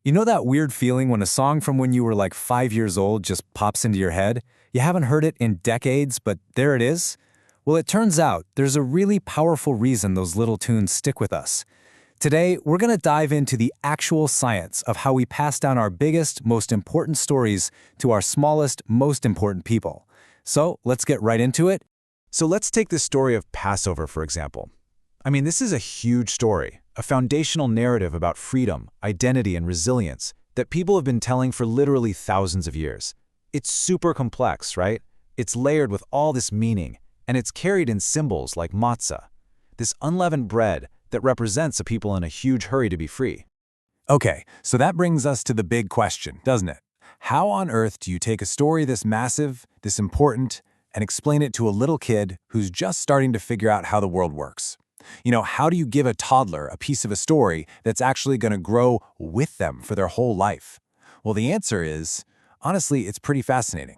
You know that weird feeling when a song from when you were like 5 years old just pops into your head? You haven't heard it in decades, but there it is? Well, it turns out there's a really powerful reason those little tunes stick with us. Today, we're going to dive into the actual science of how we pass down our biggest, most important stories to our smallest, most important people. So let's get right into it. So let's take this story of Passover, for example. I mean, this is a huge story, a foundational narrative about freedom, identity, and resilience that people have been telling for literally thousands of years. It's super complex, right? It's layered with all this meaning, and it's carried in symbols like matzah, this unleavened bread that represents a people in a huge hurry to be free. Okay, so that brings us to the big question, doesn't it? How on earth do you take a story this massive, this important, and explain it to a little kid who's just starting to figure out how the world works? How do you give a toddler a piece of a story that's actually going to grow with them for their whole life? Well, the answer is, honestly, it's pretty fascinating.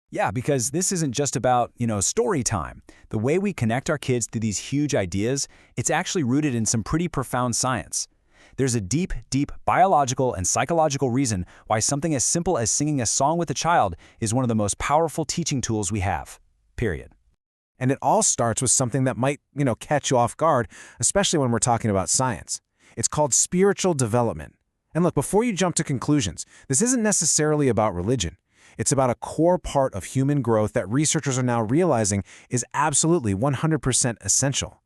Yeah, because this isn't just about, story time. The way we connect our kids to these huge ideas, it's actually rooted in some pretty profound science. There's a deep, deep biological and psychological reason why something as simple as singing a song with a child is one of the most powerful teaching tools we have. Period. And it all starts with something that might, catch you off guard, especially when we're talking about science. It's called spiritual development. And look, before you jump to conclusions, this isn't necessarily about religion. It's about a core part of human growth that researchers are now realizing is absolutely 100% essential.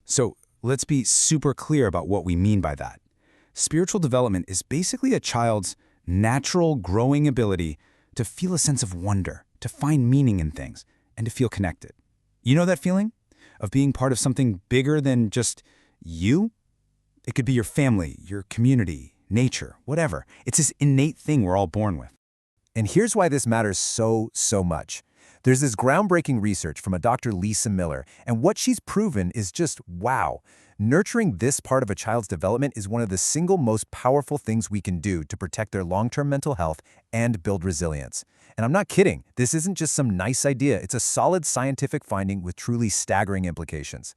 So let's be super clear about what we mean by that. Spiritual development is basically a child's natural growing ability to feel a sense of wonder, to find meaning in things, and to feel connected. You know that feeling? Of being part of something bigger than just you? It could be your family, your community, nature, whatever. It's this innate thing we're all born with. And here's why this matters so much. There's this groundbreaking research from a Dr. Lisa Miller, and what she's proven is just wow. Nurturing this part of a child's development is one of the single most powerful things we can do to protect their long-term mental health and build resilience. And I'm not kidding. This isn't just some nice idea. It's a solid scientific finding with truly staggering implications.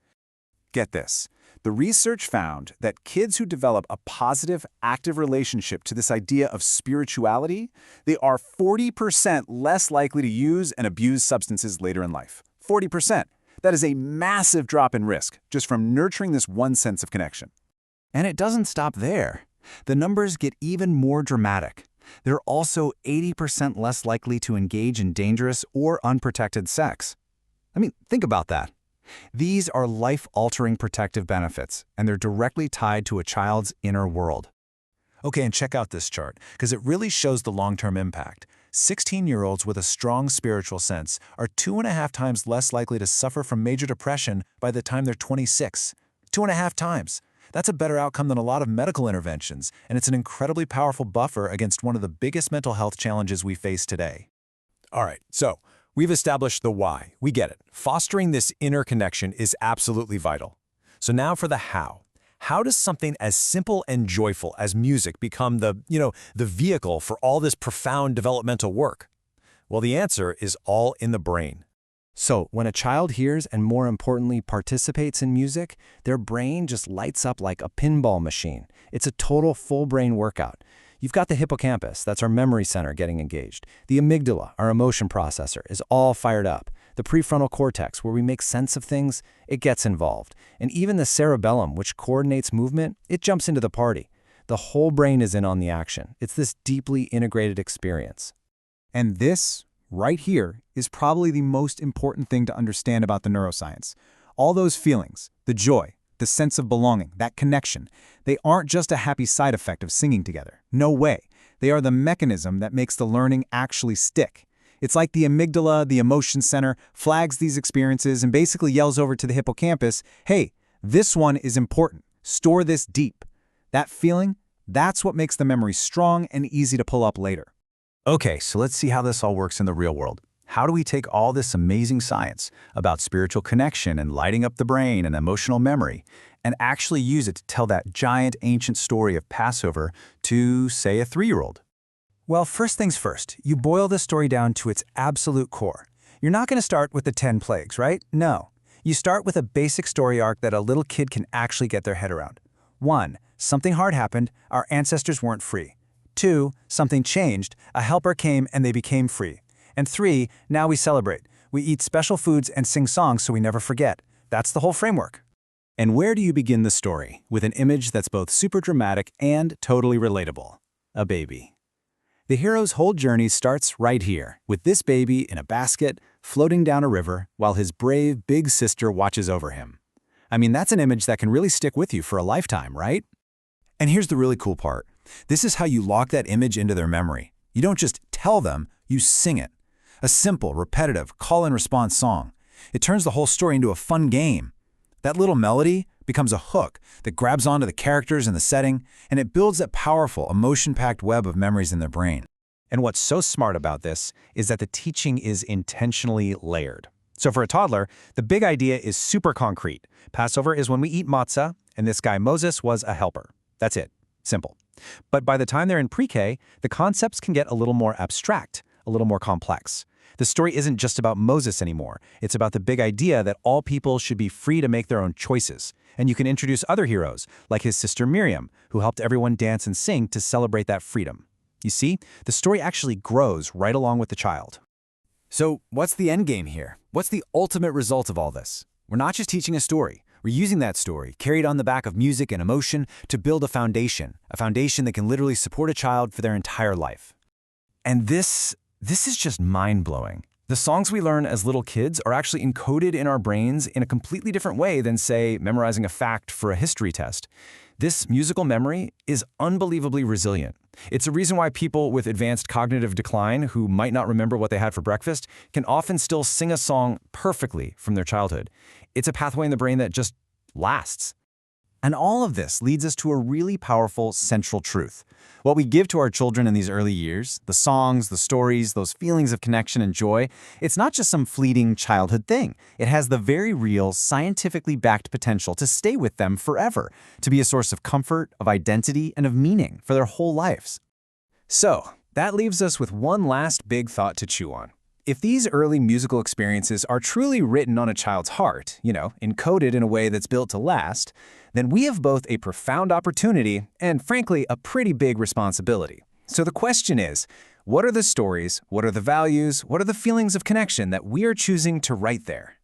Get this. The research found that kids who develop a positive, active relationship to this idea of spirituality, they are 40% less likely to use and abuse substances later in life. 40%. That is a massive drop in risk just from nurturing this one sense of connection. And it doesn't stop there. The numbers get even more dramatic. They're also 80% less likely to engage in dangerous or unprotected sex. I mean, think about that. These are life-altering protective benefits, and they're directly tied to a child's inner world. Okay, and check out this chart, because it really shows the long-term impact. 16-year-olds with a strong spiritual sense are 2.5 times less likely to suffer from major depression by the time they're 26. 2.5 times. That's a better outcome than a lot of medical interventions, and it's an incredibly powerful buffer against one of the biggest mental health challenges we face today. All right, so we've established the why. We get it. Fostering this inner connection is absolutely vital. So now for the how. How does something as simple and joyful as music become the vehicle for all this profound developmental work? Well, the answer is all in the brain. So when a child hears and, more importantly, participates in music, their brain just lights up like a pinball machine. It's a total full brain workout. You've got the hippocampus, that's our memory center, getting engaged. The amygdala, our emotion processor, is all fired up. The prefrontal cortex, where we make sense of things, it gets involved. And even the cerebellum, which coordinates movement, it jumps into the party. The whole brain is in on the action. It's this deeply integrated experience. And this, right here, is probably the most important thing to understand about the neuroscience. All those feelings, the joy, the sense of belonging, that connection, they aren't just a happy side effect of singing together. No way. They are the mechanism that makes the learning actually stick. It's like the amygdala, the emotion center, flags these experiences and basically yells over to the hippocampus, hey, this one is important. Store this deep. That feeling, that's what makes the memory strong and easy to pull up later. Okay, so let's see how this all works in the real world. How do we take all this amazing science about spiritual connection and lighting up the brain and emotional memory and actually use it to tell that giant ancient story of Passover to, say, a 3-year-old? Well, first things first, you boil the story down to its absolute core. You're not going to start with the 10 plagues, right? No. You start with a basic story arc that a little kid can actually get their head around. 1. Something hard happened. Our ancestors weren't free. 2, something changed, a helper came and they became free. And 3, now we celebrate. We eat special foods and sing songs so we never forget. That's the whole framework. And where do you begin the story? With an image that's both super dramatic and totally relatable. A baby. The hero's whole journey starts right here, with this baby in a basket, floating down a river, while his brave big sister watches over him. I mean, that's an image that can really stick with you for a lifetime, right? And here's the really cool part. This is how you lock that image into their memory. You don't just tell them, you sing it. A simple, repetitive, call-and-response song. It turns the whole story into a fun game. That little melody becomes a hook that grabs onto the characters and the setting, and it builds that powerful, emotion-packed web of memories in their brain. And what's so smart about this is that the teaching is intentionally layered. So for a toddler, the big idea is super concrete. Passover is when we eat matzah, and this guy Moses was a helper. That's it. Simple. But by the time they're in pre-K, the concepts can get a little more abstract, a little more complex. The story isn't just about Moses anymore. It's about the big idea that all people should be free to make their own choices. And you can introduce other heroes, like his sister Miriam, who helped everyone dance and sing to celebrate that freedom. You see, the story actually grows right along with the child. So what's the end game here? What's the ultimate result of all this? We're not just teaching a story. We're using that story, carried on the back of music and emotion, to build a foundation that can literally support a child for their entire life. And this is just mind-blowing. The songs we learn as little kids are actually encoded in our brains in a completely different way than, say, memorizing a fact for a history test. This musical memory is unbelievably resilient. It's a reason why people with advanced cognitive decline who might not remember what they had for breakfast can often still sing a song perfectly from their childhood. It's a pathway in the brain that just lasts. And all of this leads us to a really powerful central truth. What we give to our children in these early years, the songs, the stories, those feelings of connection and joy, it's not just some fleeting childhood thing. It has the very real, scientifically backed potential to stay with them forever, to be a source of comfort, of identity, and of meaning for their whole lives. So, that leaves us with one last big thought to chew on. If these early musical experiences are truly written on a child's heart, encoded in a way that's built to last, then we have both a profound opportunity and, frankly, a pretty big responsibility. So the question is, what are the stories, what are the values, what are the feelings of connection that we are choosing to write there?